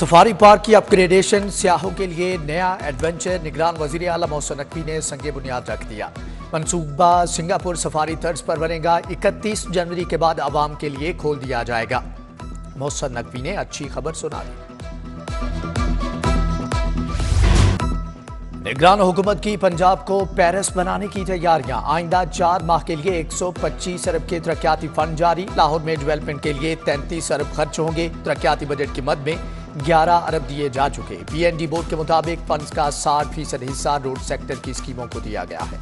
Safari park की upgradation सियाहों के लिए नया एडवेंचर निगरान वजीर आला मोहसिन नकवी ने संगे बुनियाद रख दिया। मंसूबा सिंगापुर सफारी तर्ज पर बनेगा। 31 जनवरी के बाद आवाम के लिए खोल दिया जाएगा। मोहसिन नकवी ने अच्छी खबर सुना दी। निगरान हुकूमत की पंजाब को पेरिस बनाने की तैयारियां। आइंदा 4 माह के लिए 125 अरब के तरक्याती फंड जारी। लाहौर में डेवलपमेंट के लिए 33 अरब खर्च होंगे। तरक्याती बजट की मद में 11 अरब दिए जा चुके। पीएनडी बोर्ड के मुताबिक फंड्स का 60% हिस्सा रोड सेक्टर की स्कीमों को दिया गया है।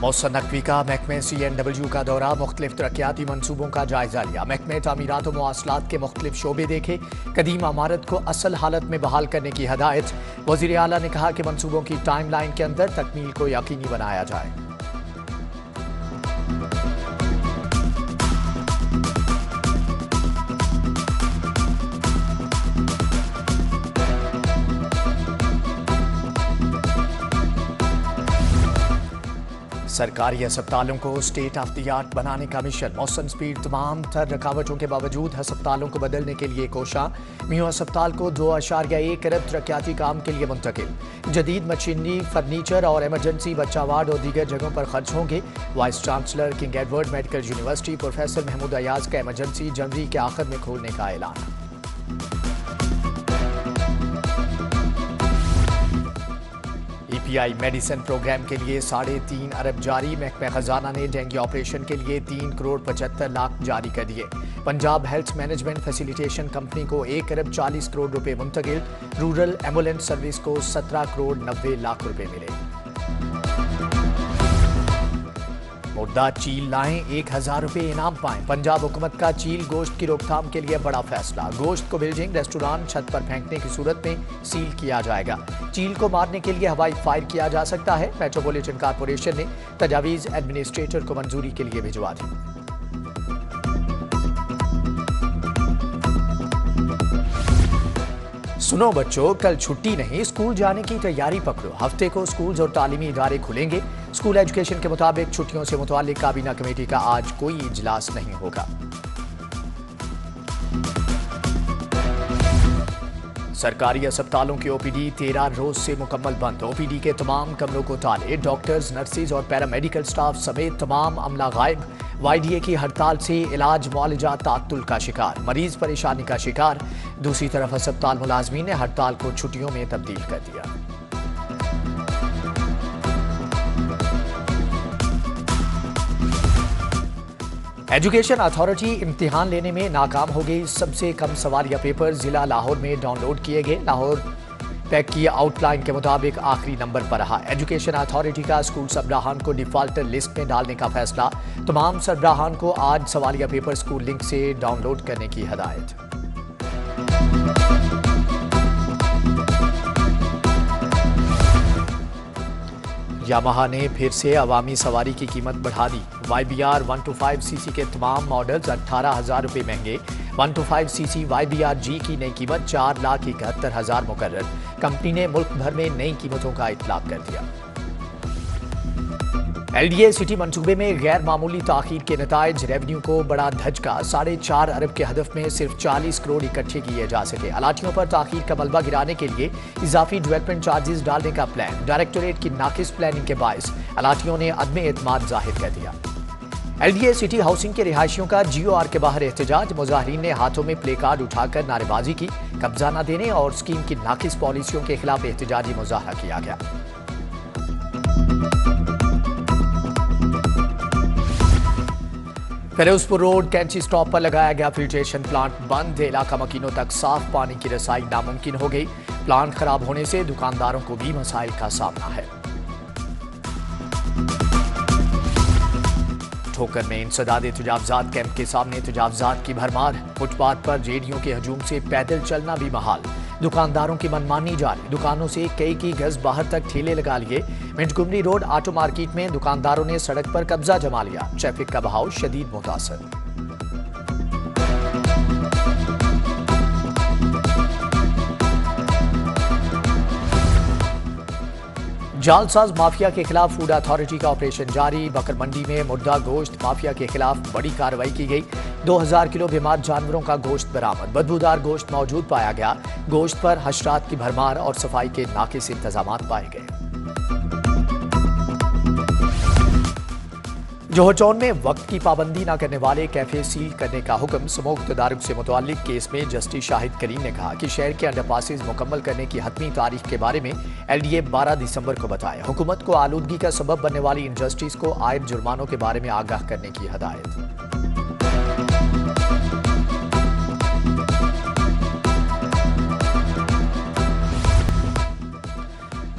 मोहसिन नकवी का महकमे CNW का दौरा। मुख्तलिफ तरक्याती मनसूबों का जायजा लिया। महकमे तामीरात और मवासलात के मुख्तलिफ शोबे देखे। कदीम इमारत को असल हालत में बहाल करने की हदायत। वजीर आला ने कहा कि मनसूबों की टाइम लाइन के अंदर तकमील को यकीनी बनाया जाए। सरकारी अस्पतालों को स्टेट ऑफ द आर्ट बनाने का मिशन। मौसम स्पीड तमाम तर रुकावटों के बावजूद अस्पतालों को बदलने के लिए कोशा। मियो अस्पताल को 2.1 अरब तरक्याती काम के लिए मुंतकिल। जदीद मशीनरी, फर्नीचर और इमरजेंसी बच्चा वार्ड और दीगर जगहों पर खर्च होंगे। Vice chancellor King Edward medical university professor Mahmood Ayaz का इमरजेंसी जनवरी के आखिर में खोलने का ऐलान। EPI मेडिसिन प्रोग्राम के लिए 3.5 अरब जारी। महकमा खजाना ने डेंगू ऑपरेशन के लिए 3 करोड़ 75 लाख जारी कर दिए। Punjab health management facilitation company को 1 अरब 40 करोड़ रुपए मुंतकिल। रूरल एम्बुलेंस सर्विस को 17 करोड़ 90 लाख रुपए मिले। मुर्दा चील लाएं, 1000 रुपए इनाम पाएं। पंजाब हुकूमत का चील गोश्त की रोकथाम के लिए बड़ा फैसला। गोश्त को बिल्डिंग, रेस्टोरेंट, छत पर फेंकने की सूरत में सील किया जाएगा। चील को मारने के लिए हवाई फायर किया जा सकता है। मेट्रोपॉलिटन कॉर्पोरेशन ने तजावीज एडमिनिस्ट्रेटर को मंजूरी के लिए भिजवा दी। सुनो बच्चों, कल छुट्टी नहीं, स्कूल जाने की तैयारी पकड़ो। हफ्ते को स्कूल और तालीमी इदारे खुलेंगे। स्कूल एजुकेशन के मुताबिक छुट्टियों से मुतालिक काबीना कमेटी का आज कोई इजलास नहीं होगा। सरकारी अस्पतालों की OPD 13 रोज से मुकम्मल बंद। OPD के तमाम कमरों को ताले। डॉक्टर्स, नर्सिस और पैरामेडिकल स्टाफ समेत तमाम अमला गायब। YDA की हड़ताल से इलाज मुआलजा तात्तुल का शिकार, मरीज परेशानी का शिकार। दूसरी तरफ अस्पताल मुलाजमीन ने हड़ताल को छुट्टियों में तब्दील कर दिया। एजुकेशन अथॉरिटी इम्तिहान लेने में नाकाम हो गई। सबसे कम सवाल या पेपर जिला लाहौर में डाउनलोड किए गए। लाहौर पैक की आउटलाइन के मुताबिक आखिरी नंबर पर रहा। एजुकेशन अथॉरिटी का स्कूल सरबराहान को डिफॉल्टर लिस्ट में डालने का फैसला। तमाम सरबराहान को आज सवालिया पेपर स्कूल लिंक से डाउनलोड करने की हदायत। यामाहा ने फिर से अवामी सवारी की कीमत बढ़ा दी। YBR 125cc के तमाम मॉडल्स 18,000 रुपये महंगे। 125cc YBR G की नई कीमत 4,71,000 मुकर्रर। कंपनी ने मुल्क भर में नई कीमतों का इतलाक कर दिया। LDA सिटी मंसूबे में गैर मामूली ताखीर के नताइज। रेवेन्यू को बड़ा धचका। 4.5 अरब के हदफ में सिर्फ 40 करोड़ इकट्ठे किए जा सके। अलाटियों पर ताखीर का मलबा गिराने के लिए इजाफी डेवलपमेंट चार्जेस डालने का प्लान। डायरेक्टोरेट की नाकिस प्लानिंग के बायस अलाटियों ने अदम एतमाद जाहिर कर दिया। LDA सिटी हाउसिंग के रिहायशियों का GOR के बाहर एहतजाज। मुजाहिरीन ने हाथों में प्ले कार्ड उठाकर नारेबाजी की। कब्जा न देने और स्कीम की नाकिस पॉलिसियों के खिलाफ एहतजाजी मुजाहरा किया गया। फिरोजपुर रोड कैंची स्टॉप पर लगाया गया फिल्ट्रेशन प्लांट बंद। इलाका मकीनों तक साफ पानी की रसाई नामुमकिन हो गई। प्लांट खराब होने से दुकानदारों को भी मसाइल का सामना है। ठोकर में इंसदाद तजावजात कैंप के सामने तजावजात की भरमार। फुटपाथ पर रेडियो के हजूम से पैदल चलना भी महाल। दुकानदारों की मनमानी जारी। दुकानों से कई गज बाहर तक ठेले लगा लिए। मिंटगुमरी रोड ऑटो मार्केट में दुकानदारों ने सड़क पर कब्जा जमा लिया। ट्रैफिक का बहाव शदीद मुतासर। जालसाज माफिया के खिलाफ फूड अथॉरिटी का ऑपरेशन जारी। बकर मंडी में मुर्दा गोश्त माफिया के खिलाफ बड़ी कार्रवाई की गई। 2000 किलो बीमार जानवरों का गोश्त बरामद। बदबूदार गोश्त मौजूद पाया गया। गोश्त पर हशरात की भरमार और सफाई के नाकिस इंतजाम पाए गए। जोहर टाउन में वक्त की पाबंदी न करने वाले कैफे सील करने का हुक्म। समूह तदारुक से मुतल्लिक केस में जस्टिस शाहिद करीम ने कहा कि शहर के अंडरपासेज मुकम्मल करने की हतमी तारीख के बारे में LDA 12 दिसंबर को बताया। हुकूमत को आलूदगी का सबब बनने वाली इंडस्ट्रीज को आयद जुर्मानों के बारे में आगाह करने की हदायत।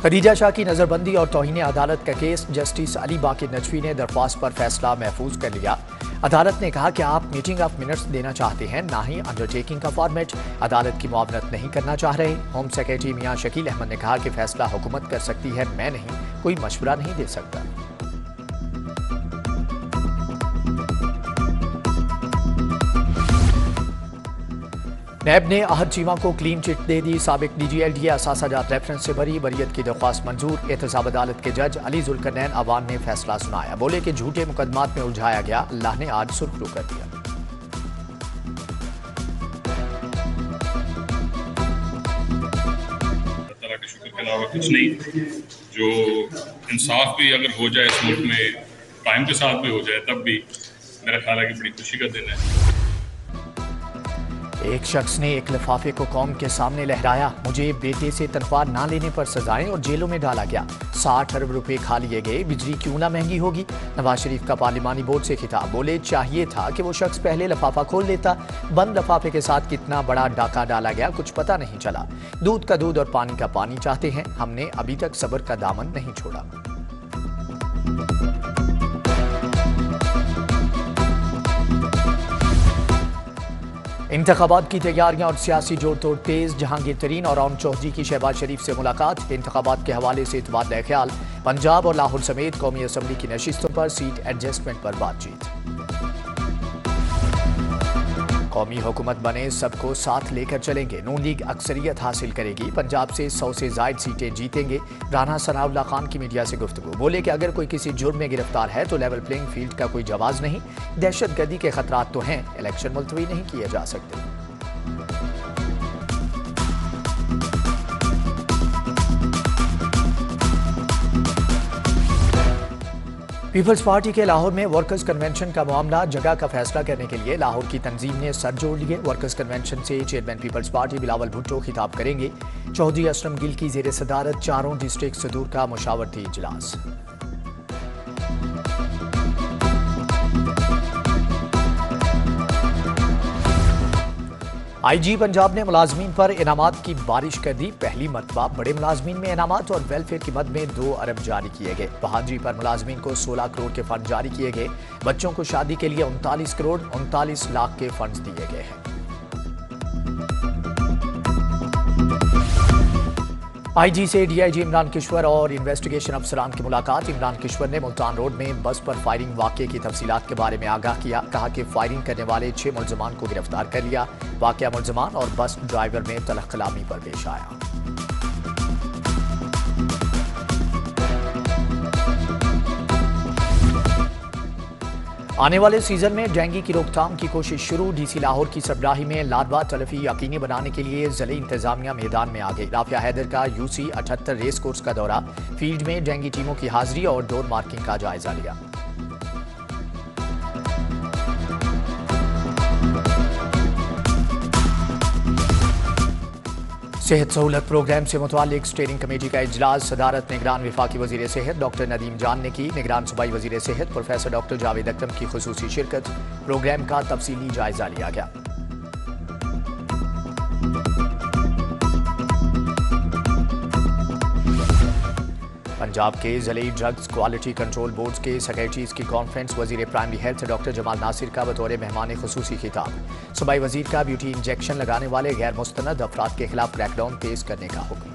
खदीजा शाह की नजरबंदी और तौहीन अदालत का केस। जस्टिस अली बाकी नजफी ने दरख्वास्त पर फैसला महफूज कर लिया। अदालत ने कहा कि आप मीटिंग ऑफ मिनट्स देना चाहते हैं, ना ही अंडरटेकिंग का फॉर्मेट। अदालत की मुआवनत नहीं करना चाह रहे। होम सेक्रेटरी मियां शकील अहमद ने कहा कि फैसला हुकूमत कर सकती है, मैं नहीं, कोई मशवरा नहीं दे सकता। नैब ने अहद चीमा को क्लीन चिट दे दी। साबिक DG LDA असासाजात रेफरेंस से बरी। बरीयत की दरख्वास्त मंजूर। एहतसाब अदालत के जज अली जुल्करनैन अवान ने फैसला सुनाया। बोले कि झूठे मुकदमात में उलझाया गया, अल्लाह ने आज सुरखरू कर दिया। अल्लाह के शुक्र के अलावा कुछ नहीं। जो इंसाफ भी अगर हो जाए इस मुल्क में, टाइम के साथ भी हो जाए, तब भी मेरा ख्याल है कि बड़ी खुशी का दिन है। एक शख्स ने एक लिफाफे को कौम के सामने लहराया। मुझे बेटे से तनख्वाह ना लेने पर सजाएं और जेलों में डाला गया। 60 अरब रुपए खा लिए गए। बिजली क्यों ना महंगी होगी। नवाज शरीफ का पार्लिमानी बोर्ड से खिताब। बोले चाहिए था कि वो शख्स पहले लिफाफा खोल लेता। बंद लिफाफे के साथ कितना बड़ा डाका डाला गया, कुछ पता नहीं चला। दूध का दूध और पानी का पानी चाहते हैं। हमने अभी तक सब्र का दामन नहीं छोड़ा। इंतखाबात की तैयारियां और सियासी जोड़ तोड़ तेज। जहांगीर तरीन और अरुण चौधरी की शहबाज शरीफ से मुलाकात। इंतखाबात के हवाले से इतबादुल ख्याल। पंजाब और लाहौर समेत कौमी असम्बली की नशिस्तों पर सीट एडजस्टमेंट पर बातचीत। कौमी हुकूमत बने, सबको साथ लेकर चलेंगे। नून लीग अक्सरियत हासिल करेगी। पंजाब से 100 से जायद सीटें जीतेंगे। राना सनाउल्लाह खान की मीडिया से गुफ्तगू। बोले कि अगर कोई किसी जुर्म में गिरफ्तार है तो लेवल प्लेइंग फील्ड का कोई जवाब नहीं। दहशतगर्दी के खतरात तो हैं, इलेक्शन मुलतवी नहीं किए जा सकते। पीपल्स पार्टी के लाहौर में वर्कर्स कन्वेंशन का मामला। जगह का फैसला करने के लिए लाहौर की तंजीम ने सर जोड़ लिए। वर्कर्स कन्वेंशन से चेयरमैन पीपल्स पार्टी बिलावल भुट्टो खिताब करेंगे। चौधरी असलम गिल की ज़ेर सदारत चारों डिस्ट्रिक्ट सदूर का मुशावरती इजलास। IG पंजाब ने मुलाजमीन पर इनामात की बारिश कर दी। पहली मरतबा बड़े मुलाजमीन में इनामात और वेलफेयर की मद में 2 अरब जारी किए गए। बहादुरी पर मुलाजमीन को 16 करोड़ के फंड जारी किए गए। बच्चों को शादी के लिए 39 करोड़ 39 लाख के फंड दिए गए हैं। IG से DIG इमरान किश्वर और इन्वेस्टिगेशन अफसरान की मुलाकात। इमरान किश्वर ने मुल्तान रोड में बस पर फायरिंग वाक़े की तफसीलात के बारे में आगाह किया। कहा कि फायरिंग करने वाले 6 मुल्ज़मान को गिरफ्तार कर लिया। वाक़या मुल्ज़मान और बस ड्राइवर में तलख कलामी पर पेश आया। आने वाले सीजन में डेंगू की रोकथाम की कोशिश शुरू। DC लाहौर की सरबराही में लार्वा तलफी यकीनी बनाने के लिए ज़िले इंतजामिया मैदान में आ गई। राफिया हैदर का UC 78 रेस कोर्स का दौरा। फील्ड में डेंगू टीमों की हाजिरी और डोर मार्किंग का जायजा लिया। सेहत सहूलत प्रोग्राम से मुतालिक स्टीयरिंग कमेटी का इजलास। सदारत निगरान वफाकी वजीर सेहत डॉक्टर नदीम जान ने की। निगरान सूबाई वजीर सेहत प्रोफेसर डॉक्टर जावेद अकरम की खुसूसी शिरकत। प्रोग्राम का तफसीली जायजा लिया गया। पंजाब के ज़िले ड्रग्स क्वालिटी कंट्रोल बोर्ड के सेक्रेटरीज की कॉन्फ्रेंस। वजीर primary health doctor Jamal Nasir का बतौर मेहमान खुसूसी खिताब। सूबाई वजीर का ब्यूटी इंजेक्शन लगाने वाले गैर मुस्तनद अफराद के खिलाफ क्रैकडाउन तेज करने का हुक्म।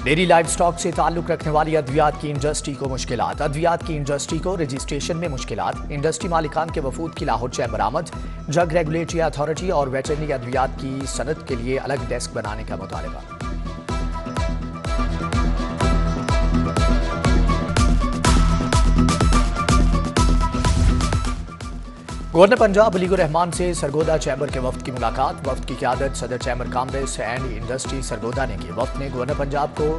डेयरी लाइव स्टॉक से ताल्लुक रखने वाली अद्वियात की इंडस्ट्री को मुश्किलात। अद्वियात की इंडस्ट्री को रजिस्ट्रेशन में मुश्किलात। इंडस्ट्री मालिकान के वफूद की लाहौर चैम्बर आमद। ड्रग रेगुलेटरी अथॉरिटी और वेटरनरी अद्वियात की सनत के लिए अलग डेस्क बनाने का मुतालबा। गवर्नर पंजाब अलीगुर रहमान से सरगोदा चैम्बर के वफ्द की मुलाकात। वफ्द की क़यादत सदर chamber commerce and industry Sargodha ने की। वफ्द ने गवर्नर पंजाब को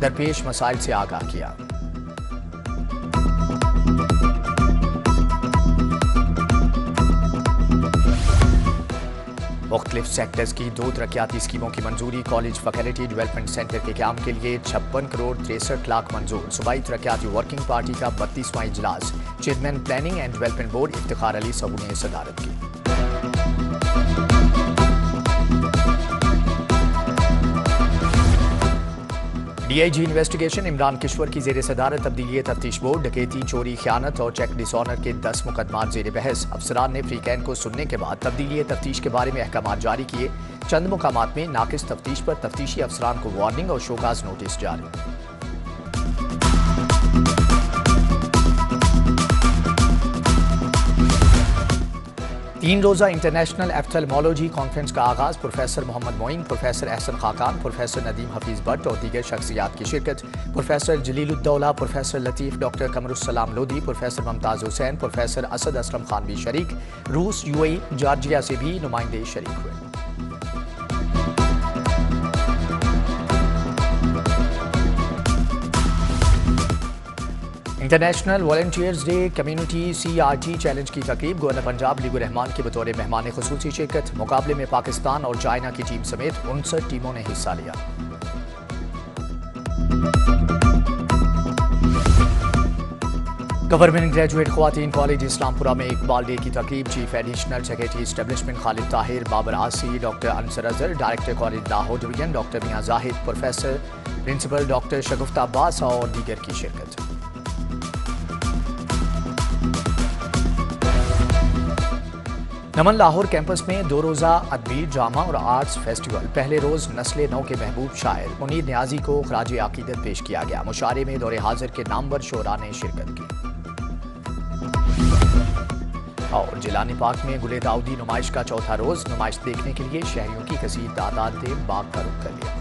दरपेश मसाइल से आगाह किया। मुख्तलिफ सेक्टर्स की 2 तरक्याती स्कीमों की मंजूरी। कॉलेज फैकल्टी डेवलपमेंट सेंटर के क़याम के लिए 56 करोड़ 63 लाख मंजूर। सूबाई तरक्याती वर्किंग पार्टी का 32वां इजलास। Chairman planning and development board Iftikhar Ali सबू ने सदारत की। DIG इन्वेस्टिगेशन इमरान किश्वर की जेर सदारत तब्दीली तफ्तीश बोर्ड। डकैती, चोरी, खयानत और चेक डिसऑनर के 10 मुकदमात जेर बहस। अफसरान ने फ्रीकैन को सुनने के बाद तब्दीली तफ्तीश के बारे में अहकामात जारी किए। चंद मुकामात में नाकिस तफ्तीश पर तफ्तीशी अफसरान को वार्निंग और शोकाज नोटिस जारी। 3 रोज़ा इंटरनेशनल एफ्थल्मोलॉजी कॉन्फ्रेंस का आगाज। Professor Mohammad Moin, professor Ehsan Khaqan, professor Nadeem Hafeez Bhatt और दीगर शख्सियात की शिरकत। Professor Jaliluddaula, professor Latif, doctor Qamarussalam Lodhi, professor Mumtaz Hussain, professor Asad Aslam Khan भी शरीक। रूस, UAE, जॉर्जिया से भी नुमाइंदे शरीक हुए। International volunteers day community CRT challenge की तकरीब। गवर्नर पंजाब अलीगुर रहमान के बतौर मेहमान खुसूसी शिरकत। मुकाबले में पाकिस्तान और चाइना की टीम समेत 59 टीमों ने हिस्सा लिया। गवर्नमेंट ग्रेजुएट ख्वातीन कॉलेज इस्लामपुरा में इकबाल डे की तकरीब। Chief additional secretary establishment Khalid Tahir, Babar Asi, doctor Ansar Azhar, director college Lahore division doctor Mian Zahid, professor principal doctor Shagufta Abbas और दीगर की शिरकत। नमन लाहौर कैंपस में 2 रोज़ा अदबी, ड्रामा और आर्ट्स फेस्टिवल। पहले रोज़ नस्ल नौ के महबूब शायर मुनीर न्याजी को खराज अकीदत पेश किया गया। मुशारे में दौरे हाजिर के नामवर शोरा ने शिरकत की। और जिलानी पार्क में गुले दाऊदी नुमाइश का चौथा रोज़। नुमाइश देखने के लिए शहरियों की कसीर तादाद ने बाग का रुख कर लिया।